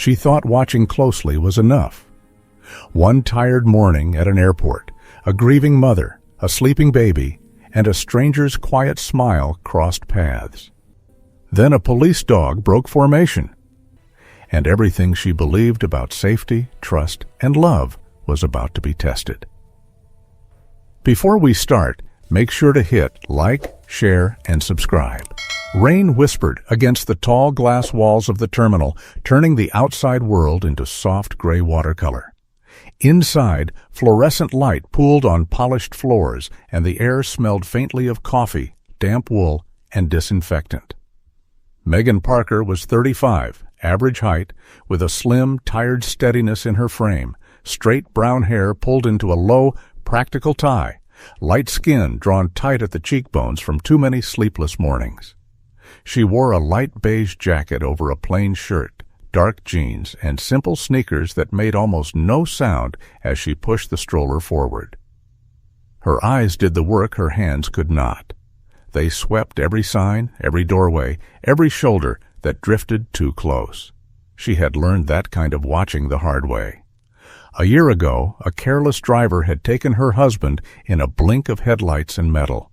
She thought watching closely was enough. One tired morning at an airport, a grieving mother, a sleeping baby, and a stranger's quiet smile crossed paths. Then a police dog broke formation, and everything she believed about safety, trust, and love was about to be tested. Before we start, make sure to hit like, share, and subscribe. Rain whispered against the tall glass walls of the terminal, turning the outside world into soft gray watercolor. Inside, fluorescent light pooled on polished floors, and the air smelled faintly of coffee, damp wool, and disinfectant. Megan Parker was 35, average height, with a slim, tired steadiness in her frame, straight brown hair pulled into a low, practical tie, light skin drawn tight at the cheekbones from too many sleepless mornings. She wore a light beige jacket over a plain shirt, dark jeans, and simple sneakers that made almost no sound as she pushed the stroller forward. Her eyes did the work her hands could not. They swept every sign, every doorway, every shoulder that drifted too close. She had learned that kind of watching the hard way. A year ago, a careless driver had taken her husband in a blink of headlights and metal.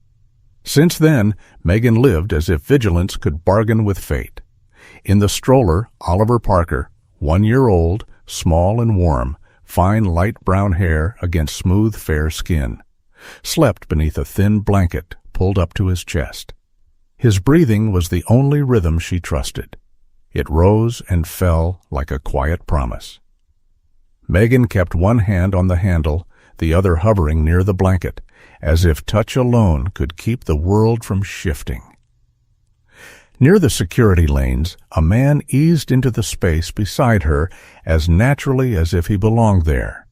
Since then, Megan lived as if vigilance could bargain with fate. In the stroller, Oliver Parker, 1 year old, small and warm, fine light brown hair against smooth fair skin, slept beneath a thin blanket pulled up to his chest. His breathing was the only rhythm she trusted. It rose and fell like a quiet promise. Megan kept one hand on the handle, the other hovering near the blanket, as if touch alone could keep the world from shifting. Near the security lanes, a man eased into the space beside her as naturally as if he belonged there.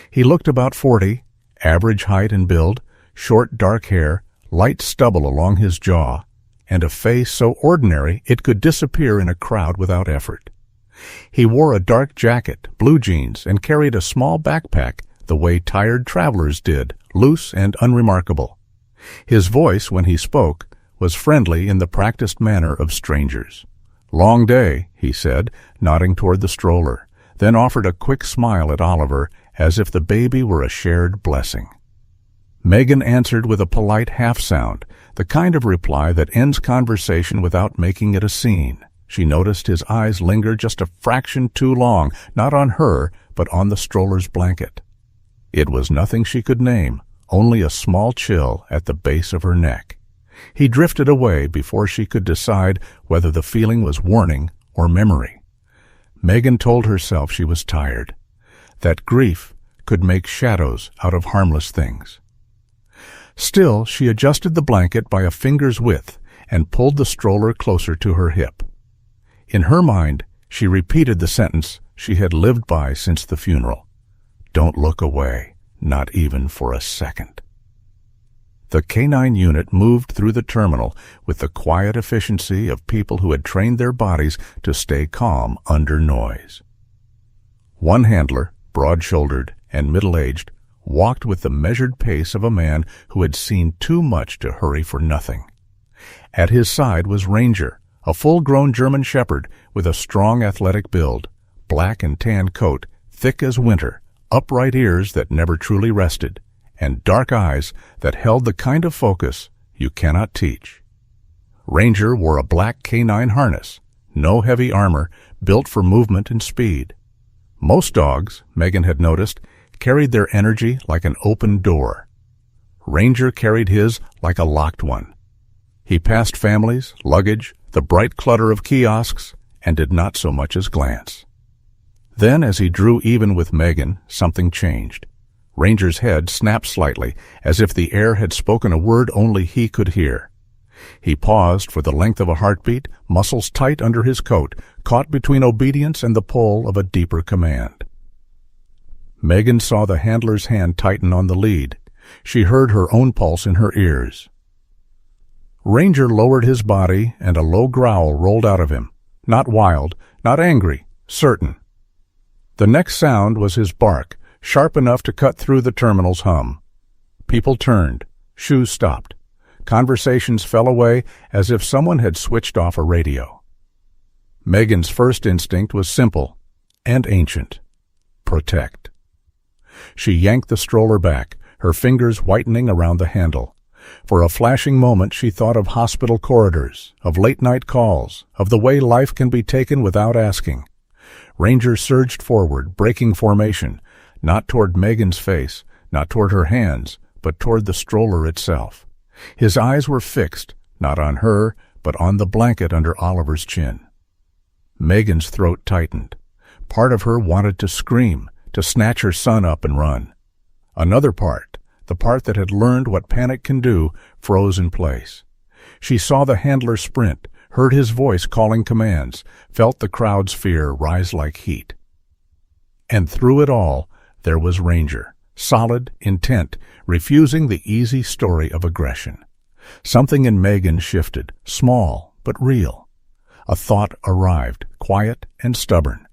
He looked about 40, average height and build, short dark hair, light stubble along his jaw, and a face so ordinary it could disappear in a crowd without effort. He wore a dark jacket, blue jeans, and carried a small backpack the way tired travelers did, loose and unremarkable. His voice, when he spoke, was friendly in the practiced manner of strangers. "Long day," he said, nodding toward the stroller, then offered a quick smile at Oliver as if the baby were a shared blessing. Megan answered with a polite half-sound, the kind of reply that ends conversation without making it a scene. She noticed his eyes linger just a fraction too long, not on her, but on the stroller's blanket. It was nothing she could name, only a small chill at the base of her neck. He drifted away before she could decide whether the feeling was warning or memory. Megan told herself she was tired, that grief could make shadows out of harmless things. Still, she adjusted the blanket by a finger's width and pulled the stroller closer to her hip. In her mind, she repeated the sentence she had lived by since the funeral. Don't look away, not even for a second. The K-9 unit moved through the terminal with the quiet efficiency of people who had trained their bodies to stay calm under noise. One handler, broad-shouldered and middle-aged, walked with the measured pace of a man who had seen too much to hurry for nothing. At his side was Ranger, a full-grown German shepherd with a strong athletic build, black and tan coat, thick as winter, upright ears that never truly rested, and dark eyes that held the kind of focus you cannot teach. Ranger wore a black K-9 harness, no heavy armor, built for movement and speed. Most dogs, Megan had noticed, carried their energy like an open door. Ranger carried his like a locked one. He passed families, luggage, the bright clutter of kiosks, and did not so much as glance. Then, as he drew even with Megan, something changed. Ranger's head snapped slightly, as if the air had spoken a word only he could hear. He paused for the length of a heartbeat, muscles tight under his coat, caught between obedience and the pull of a deeper command. Megan saw the handler's hand tighten on the lead. She heard her own pulse in her ears. Ranger lowered his body, and a low growl rolled out of him. Not wild, not angry, certain. The next sound was his bark, sharp enough to cut through the terminal's hum. People turned. Shoes stopped. Conversations fell away as if someone had switched off a radio. Megan's first instinct was simple. and ancient. Protect. She yanked the stroller back, her fingers whitening around the handle. For a flashing moment she thought of hospital corridors, of late-night calls, of the way life can be taken without asking. Ranger surged forward, breaking formation, not toward Megan's face, not toward her hands, but toward the stroller itself. His eyes were fixed, not on her, but on the blanket under Oliver's chin. Megan's throat tightened. Part of her wanted to scream, to snatch her son up and run. Another part, the part that had learned what panic can do, froze in place. She saw the handler sprint, heard his voice calling commands, felt the crowd's fear rise like heat. And through it all, there was Ranger, solid, intent, refusing the easy story of aggression. Something in Megan shifted, small but real. A thought arrived, quiet and stubborn.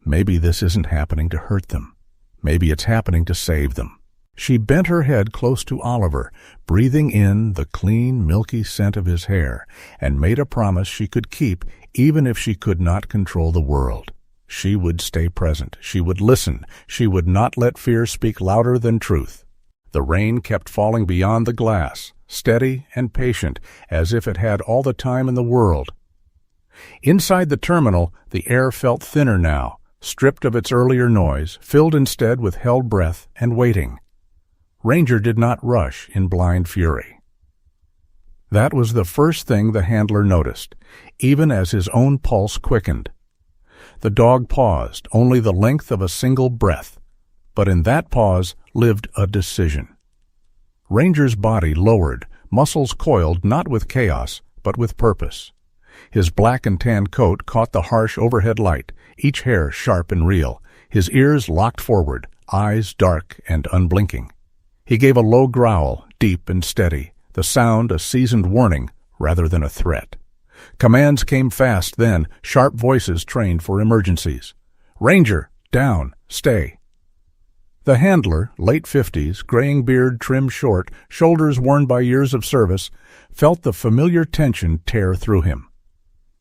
Maybe this isn't happening to hurt them. Maybe it's happening to save them. She bent her head close to Oliver, breathing in the clean, milky scent of his hair, and made a promise she could keep even if she could not control the world. She would stay present. She would listen. She would not let fear speak louder than truth. The rain kept falling beyond the glass, steady and patient, as if it had all the time in the world. Inside the terminal, the air felt thinner now, stripped of its earlier noise, filled instead with held breath and waiting. Ranger did not rush in blind fury. That was the first thing the handler noticed, even as his own pulse quickened. The dog paused, only the length of a single breath, but in that pause lived a decision. Ranger's body lowered, muscles coiled not with chaos, but with purpose. His black and tan coat caught the harsh overhead light, each hair sharp and real, his ears locked forward, eyes dark and unblinking. He gave a low growl, deep and steady, the sound a seasoned warning rather than a threat. Commands came fast then, sharp voices trained for emergencies. "Ranger, down, stay." The handler, late 50s, graying beard trimmed short, shoulders worn by years of service, felt the familiar tension tear through him.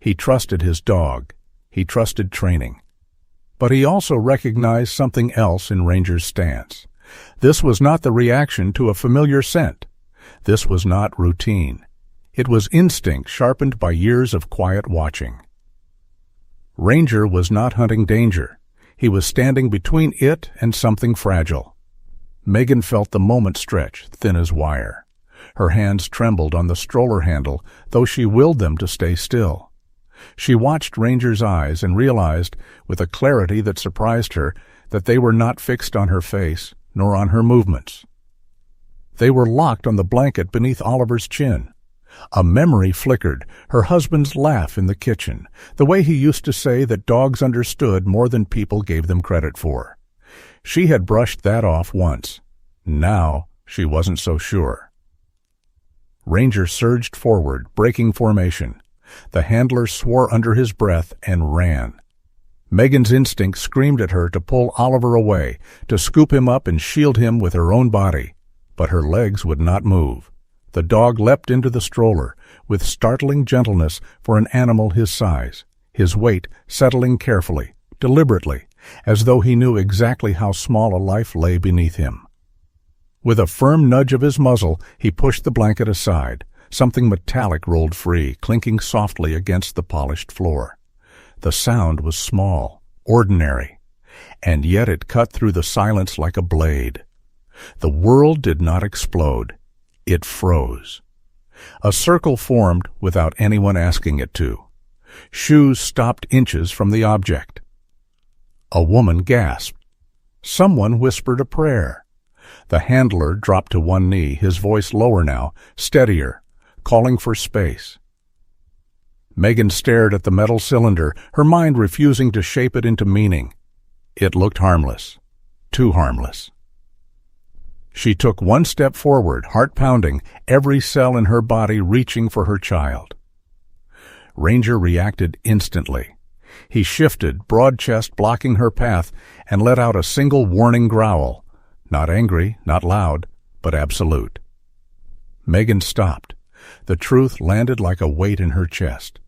He trusted his dog. He trusted training. But he also recognized something else in Ranger's stance. This was not the reaction to a familiar scent. This was not routine. It was instinct sharpened by years of quiet watching. Ranger was not hunting danger. He was standing between it and something fragile. Megan felt the moment stretch, thin as wire. Her hands trembled on the stroller handle, though she willed them to stay still. She watched Ranger's eyes and realized, with a clarity that surprised her, that they were not fixed on her face, nor on her movements. They were locked on the blanket beneath Oliver's chin. A memory flickered, her husband's laugh in the kitchen, the way he used to say that dogs understood more than people gave them credit for. She had brushed that off once. Now she wasn't so sure. Ranger surged forward, breaking formation. The handler swore under his breath and ran. Megan's instinct screamed at her to pull Oliver away, to scoop him up and shield him with her own body. But her legs would not move. The dog leapt into the stroller, with startling gentleness for an animal his size, his weight settling carefully, deliberately, as though he knew exactly how small a life lay beneath him. With a firm nudge of his muzzle, he pushed the blanket aside. Something metallic rolled free, clinking softly against the polished floor. The sound was small, ordinary, and yet it cut through the silence like a blade. The world did not explode. It froze. A circle formed without anyone asking it to. Shoes stopped inches from the object. A woman gasped. Someone whispered a prayer. The handler dropped to one knee, his voice lower now, steadier, calling for space. Megan stared at the metal cylinder, her mind refusing to shape it into meaning. It looked harmless. Too harmless. She took one step forward, heart pounding, every cell in her body reaching for her child. Ranger reacted instantly. He shifted, broad chest blocking her path, and let out a single warning growl. Not angry, not loud, but absolute. Megan stopped. The truth landed like a weight in her chest.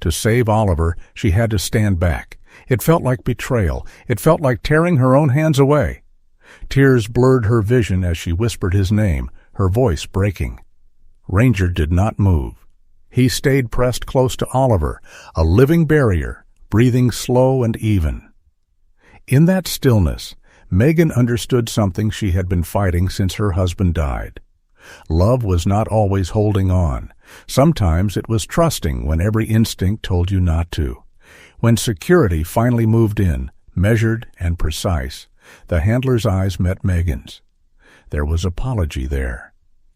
To save Oliver, she had to stand back, It felt like betrayal. It felt like tearing her own hands away. Tears blurred her vision as she whispered his name, her voice breaking. Ranger did not move. He stayed pressed close to Oliver, a living barrier, breathing slow and even. In that stillness, Megan understood something she had been fighting since her husband died. Love was not always holding on. Sometimes it was trusting when every instinct told you not to. When security finally moved in, measured and precise, the handler's eyes met Megan's. There was apology there,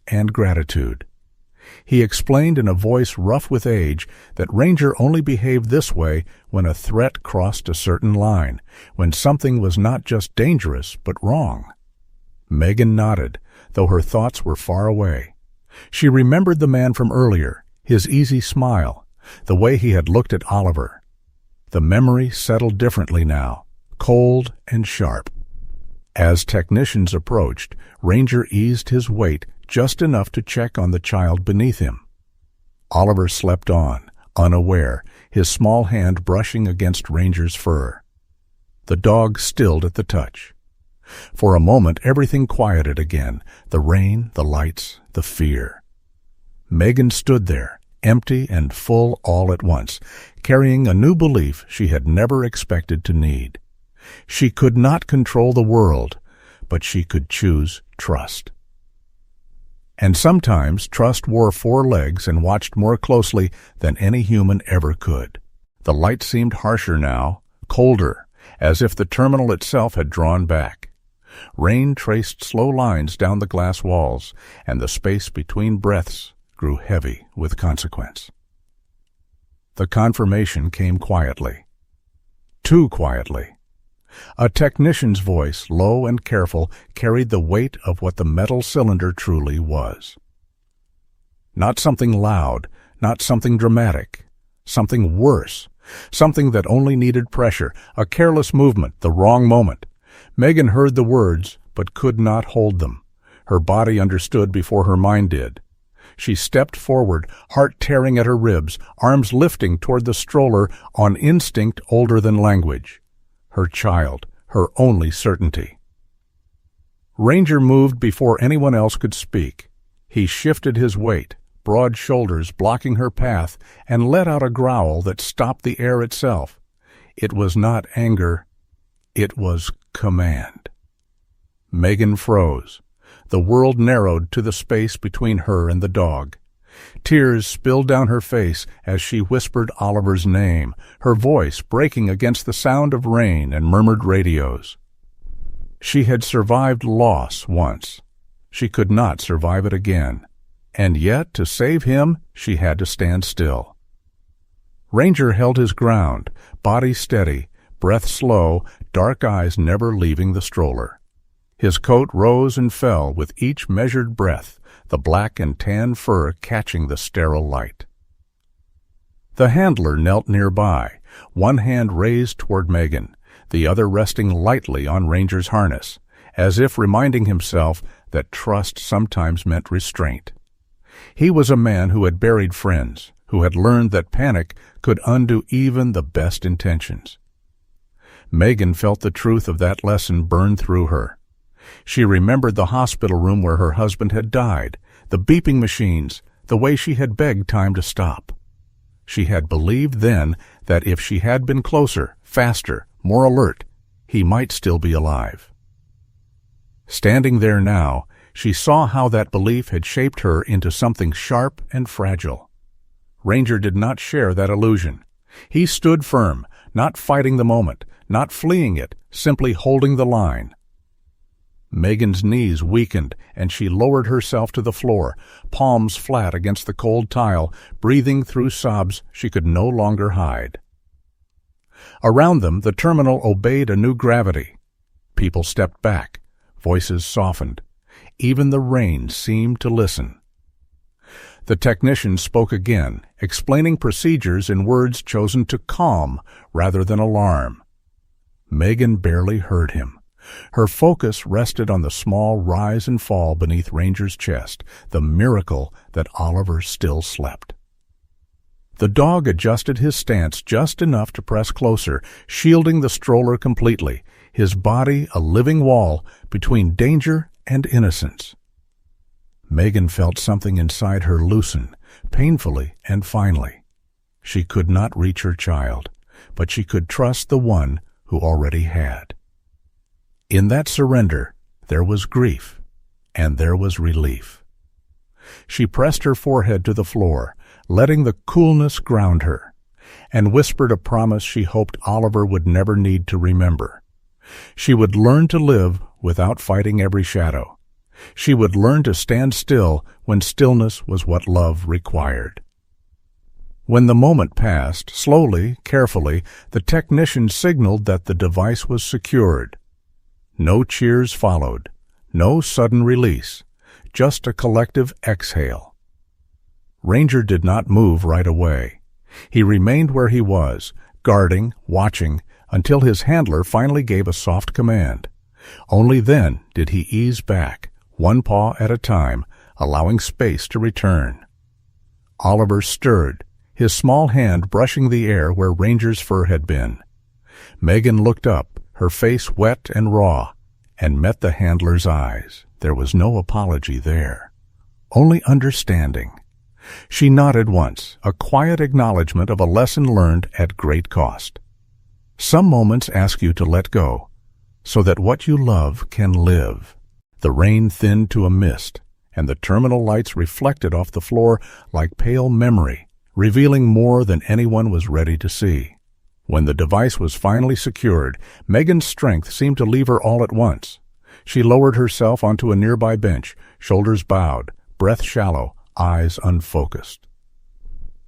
and gratitude. He explained in a voice rough with age that Ranger only behaved this way when a threat crossed a certain line, when something was not just dangerous but wrong. Megan nodded, though her thoughts were far away. She remembered the man from earlier, his easy smile, the way he had looked at Oliver. The memory settled differently now, cold and sharp. As technicians approached, Ranger eased his weight just enough to check on the child beneath him. Oliver slept on, unaware, his small hand brushing against Ranger's fur. The dog stilled at the touch. For a moment everything quieted again, the rain, the lights, the fear. Megan stood there, empty and full all at once, carrying a new belief she had never expected to need. She could not control the world, but she could choose trust. And sometimes trust wore four legs and watched more closely than any human ever could. The light seemed harsher now, colder, as if the terminal itself had drawn back. Rain traced slow lines down the glass walls, and the space between breaths grew heavy with consequence. The confirmation came quietly. Too quietly. A technician's voice, low and careful, carried the weight of what the metal cylinder truly was. Not something loud, not something dramatic, something worse, something that only needed pressure, a careless movement, the wrong moment. Megan heard the words, but could not hold them. Her body understood before her mind did. She stepped forward, heart tearing at her ribs, arms lifting toward the stroller on instinct older than language. Her child, her only certainty. Ranger moved before anyone else could speak. He shifted his weight, broad shoulders blocking her path, and let out a growl that stopped the air itself. It was not anger, it was command. Megan froze. The world narrowed to the space between her and the dog. Tears spilled down her face as she whispered Oliver's name, her voice breaking against the sound of rain and murmured radios. She had survived loss once. She could not survive it again. And yet, to save him, she had to stand still. Ranger held his ground, body steady, breath slow, dark eyes never leaving the stroller. His coat rose and fell with each measured breath, the black and tan fur catching the sterile light. The handler knelt nearby, one hand raised toward Megan, the other resting lightly on Ranger's harness, as if reminding himself that trust sometimes meant restraint. He was a man who had buried friends, who had learned that panic could undo even the best intentions. Megan felt the truth of that lesson burn through her. She remembered the hospital room where her husband had died, the beeping machines, the way she had begged time to stop. She had believed then that if she had been closer, faster, more alert, he might still be alive. Standing there now, she saw how that belief had shaped her into something sharp and fragile. Ranger did not share that illusion. He stood firm, not fighting the moment, not fleeing it, simply holding the line. Megan's knees weakened, and she lowered herself to the floor, palms flat against the cold tile, breathing through sobs she could no longer hide. Around them, the terminal obeyed a new gravity. People stepped back, voices softened. Even the rain seemed to listen. The technician spoke again, explaining procedures in words chosen to calm rather than alarm. Megan barely heard him. Her focus rested on the small rise and fall beneath Ranger's chest, the miracle that Oliver still slept. The dog adjusted his stance just enough to press closer, shielding the stroller completely, his body a living wall between danger and innocence. Megan felt something inside her loosen, painfully and finely. She could not reach her child, but she could trust the one who already had. In that surrender, there was grief, and there was relief. She pressed her forehead to the floor, letting the coolness ground her, and whispered a promise she hoped Oliver would never need to remember. She would learn to live without fighting every shadow. She would learn to stand still when stillness was what love required. When the moment passed, slowly, carefully, the technician signaled that the device was secured. No cheers followed, no sudden release, just a collective exhale. Ranger did not move right away. He remained where he was, guarding, watching, until his handler finally gave a soft command. Only then did he ease back, one paw at a time, allowing space to return. Oliver stirred, his small hand brushing the air where Ranger's fur had been. Megan looked up, her face wet and raw, and met the handler's eyes. There was no apology there, only understanding. She nodded once, a quiet acknowledgment of a lesson learned at great cost. Some moments ask you to let go, so that what you love can live. The rain thinned to a mist, and the terminal lights reflected off the floor like pale memory, revealing more than anyone was ready to see. When the device was finally secured, Megan's strength seemed to leave her all at once. She lowered herself onto a nearby bench, shoulders bowed, breath shallow, eyes unfocused.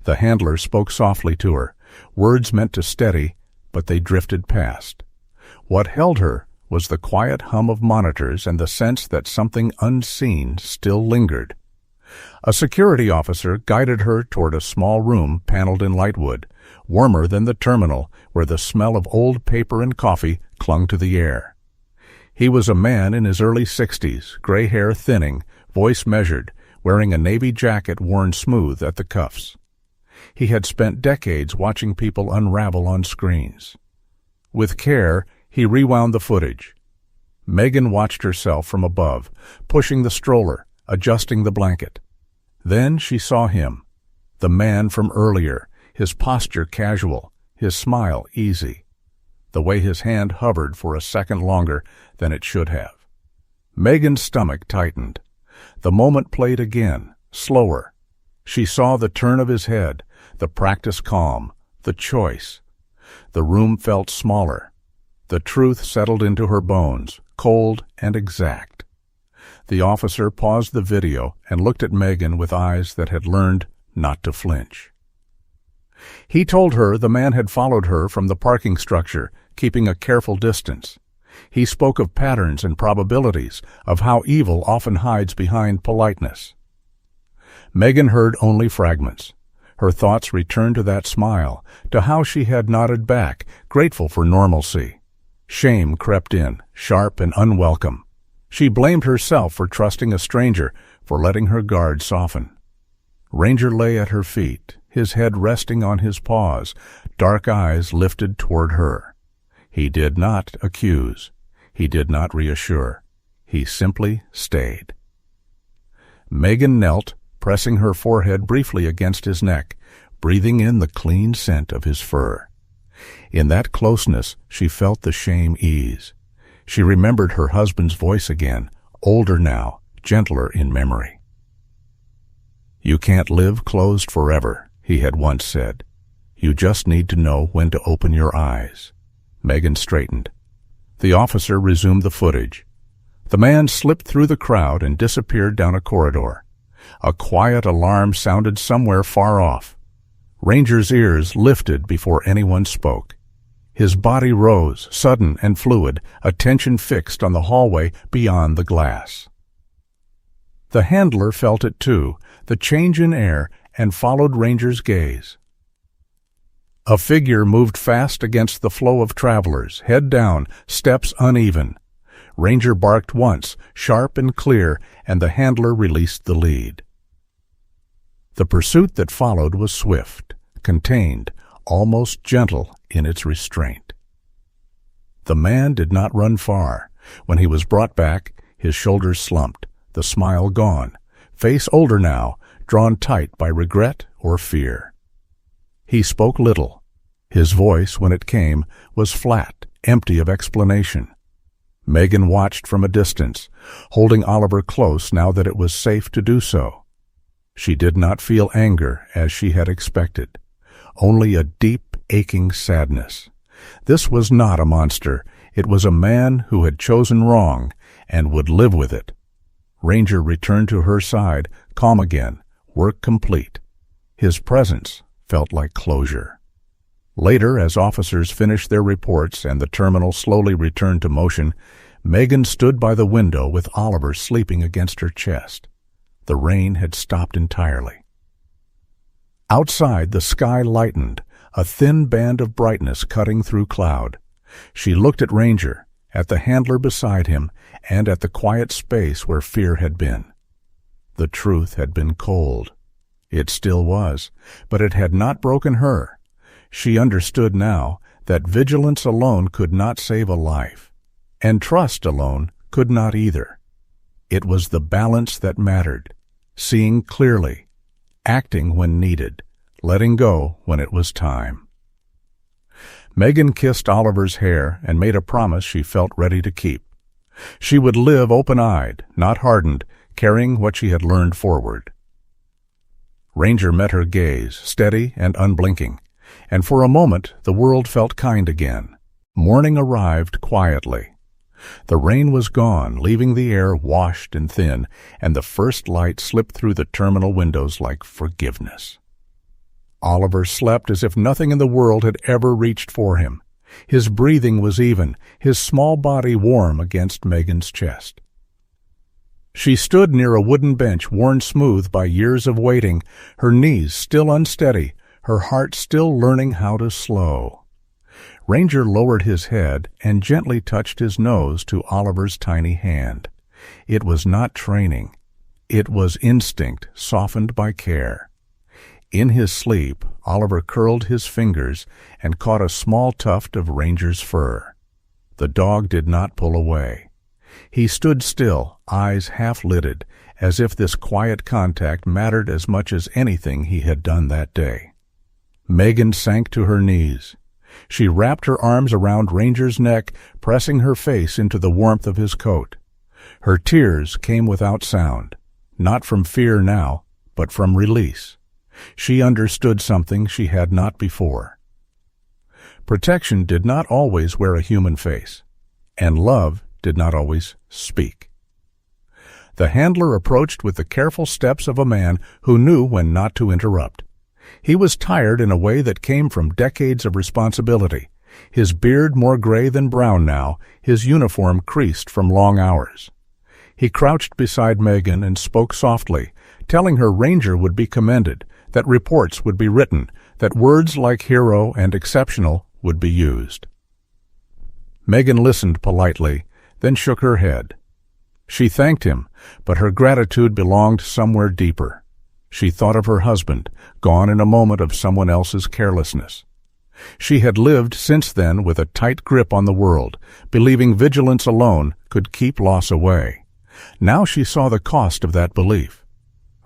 The handler spoke softly to her, words meant to steady, but they drifted past. What held her was the quiet hum of monitors and the sense that something unseen still lingered. A security officer guided her toward a small room paneled in lightwood, warmer than the terminal, where the smell of old paper and coffee clung to the air. He was a man in his early 60s, gray hair thinning, voice measured, wearing a navy jacket worn smooth at the cuffs. He had spent decades watching people unravel on screens. With care, he rewound the footage. Megan watched herself from above, pushing the stroller, adjusting the blanket. Then she saw him, the man from earlier, his posture casual, his smile easy, the way his hand hovered for a second longer than it should have. Megan's stomach tightened. The moment played again, slower. She saw the turn of his head, the practiced calm, the choice. The room felt smaller. The truth settled into her bones, cold and exact. The officer paused the video and looked at Megan with eyes that had learned not to flinch. He told her the man had followed her from the parking structure, keeping a careful distance. He spoke of patterns and probabilities, of how evil often hides behind politeness. Megan heard only fragments. Her thoughts returned to that smile, to how she had nodded back, grateful for normalcy. Shame crept in, sharp and unwelcome. She blamed herself for trusting a stranger, for letting her guard soften. Ranger lay at her feet, his head resting on his paws, dark eyes lifted toward her. He did not accuse. He did not reassure. He simply stayed. Megan knelt, pressing her forehead briefly against his neck, breathing in the clean scent of his fur. In that closeness, she felt the shame ease. She remembered her husband's voice again, older now, gentler in memory. "You can't live closed forever," he had once said. "You just need to know when to open your eyes." Megan straightened. The officer resumed the footage. The man slipped through the crowd and disappeared down a corridor. A quiet alarm sounded somewhere far off. Ranger's ears lifted before anyone spoke. His body rose, sudden and fluid, attention fixed on the hallway beyond the glass. The handler felt it too, the change in air, and followed Ranger's gaze. A figure moved fast against the flow of travelers, head down, steps uneven. Ranger barked once, sharp and clear, and the handler released the lead. The pursuit that followed was swift, contained, almost gentle in its restraint. The man did not run far. When he was brought back, his shoulders slumped, the smile gone, face older now, drawn tight by regret or fear. He spoke little. His voice, when it came, was flat, empty of explanation. Megan watched from a distance, holding Oliver close now that it was safe to do so. She did not feel anger as she had expected, only a deep, aching sadness. This was not a monster. It was a man who had chosen wrong and would live with it. Ranger returned to her side, calm again, work complete. His presence felt like closure. Later, as officers finished their reports and the terminal slowly returned to motion, Megan stood by the window with Oliver sleeping against her chest. The rain had stopped entirely. Outside, the sky lightened, a thin band of brightness cutting through cloud. She looked at Ranger, at the handler beside him, and at the quiet space where fear had been. The truth had been cold. It still was, but it had not broken her. She understood now that vigilance alone could not save a life, and trust alone could not either. It was the balance that mattered, seeing clearly, acting when needed, letting go when it was time. Megan kissed Oliver's hair and made a promise she felt ready to keep. She would live open-eyed, not hardened, carrying what she had learned forward. Ranger met her gaze, steady and unblinking, and for a moment the world felt kind again. Morning arrived quietly. The rain was gone, leaving the air washed and thin, and the first light slipped through the terminal windows like forgiveness. Oliver slept as if nothing in the world had ever reached for him. His breathing was even, his small body warm against Megan's chest. She stood near a wooden bench worn smooth by years of waiting, her knees still unsteady, her heart still learning how to slow. Ranger lowered his head and gently touched his nose to Oliver's tiny hand. It was not training. It was instinct softened by care. In his sleep, Oliver curled his fingers and caught a small tuft of Ranger's fur. The dog did not pull away. He stood still, eyes half-lidded, as if this quiet contact mattered as much as anything he had done that day. Megan sank to her knees. She wrapped her arms around Ranger's neck, pressing her face into the warmth of his coat. Her tears came without sound, not from fear now, but from release. She understood something she had not before. Protection did not always wear a human face, and love did not always speak. The handler approached with the careful steps of a man who knew when not to interrupt. He was tired in a way that came from decades of responsibility, his beard more gray than brown now, his uniform creased from long hours. He crouched beside Megan and spoke softly, telling her Ranger would be commended, that reports would be written, that words like hero and exceptional would be used. Megan listened politely, then shook her head. She thanked him, but her gratitude belonged somewhere deeper. She thought of her husband, gone in a moment of someone else's carelessness. She had lived since then with a tight grip on the world, believing vigilance alone could keep loss away. Now she saw the cost of that belief.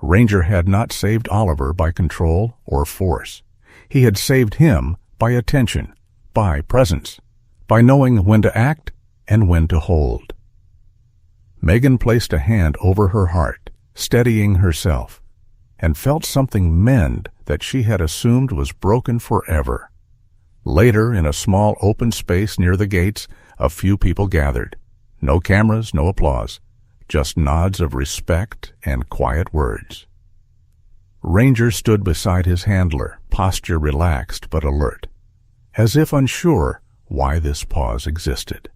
Ranger had not saved Oliver by control or force. He had saved him by attention, by presence, by knowing when to act and when to hold. Megan placed a hand over her heart, steadying herself, and felt something mend that she had assumed was broken forever. Later, in a small open space near the gates, a few people gathered. No cameras, no applause, just nods of respect and quiet words. Ranger stood beside his handler, posture relaxed but alert, as if unsure why this pause existed.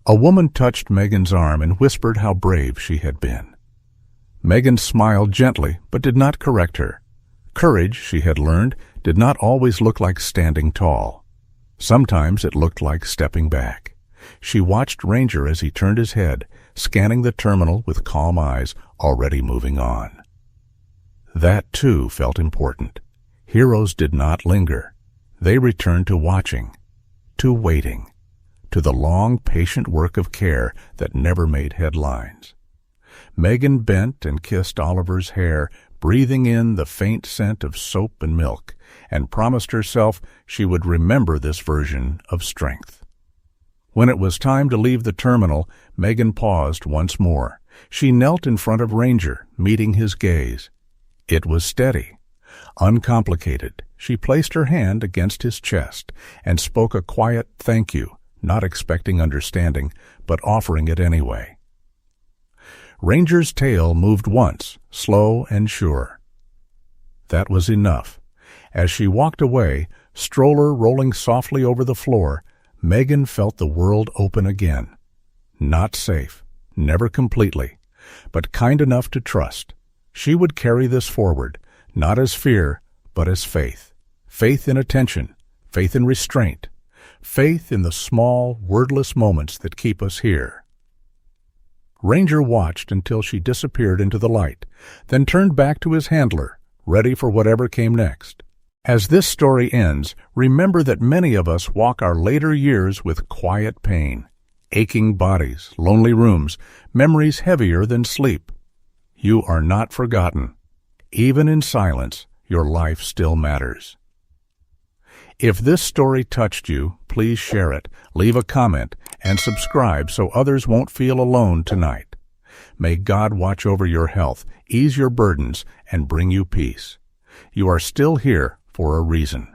A woman touched Megan's arm and whispered how brave she had been. Megan smiled gently but did not correct her. Courage, she had learned, did not always look like standing tall. Sometimes it looked like stepping back. She watched Ranger as he turned his head, scanning the terminal with calm eyes, already moving on. That, too, felt important. Heroes did not linger. They returned to watching, to waiting, to the long, patient work of care that never made headlines. Megan bent and kissed Oliver's hair, breathing in the faint scent of soap and milk, and promised herself she would remember this version of strength. When it was time to leave the terminal, Megan paused once more. She knelt in front of Ranger, meeting his gaze. It was steady, uncomplicated. She placed her hand against his chest and spoke a quiet thank you, not expecting understanding, but offering it anyway. Ranger's tail moved once, slow and sure. That was enough. As she walked away, stroller rolling softly over the floor, Megan felt the world open again. Not safe, never completely, but kind enough to trust. She would carry this forward, not as fear, but as faith. Faith in attention, faith in restraint, faith in the small, wordless moments that keep us here. Ranger watched until she disappeared into the light, then turned back to his handler, ready for whatever came next. As this story ends, remember that many of us walk our later years with quiet pain, aching bodies, lonely rooms, memories heavier than sleep. You are not forgotten. Even in silence, your life still matters. If this story touched you, please share it, leave a comment, and subscribe so others won't feel alone tonight. May God watch over your health, ease your burdens, and bring you peace. You are still here for a reason.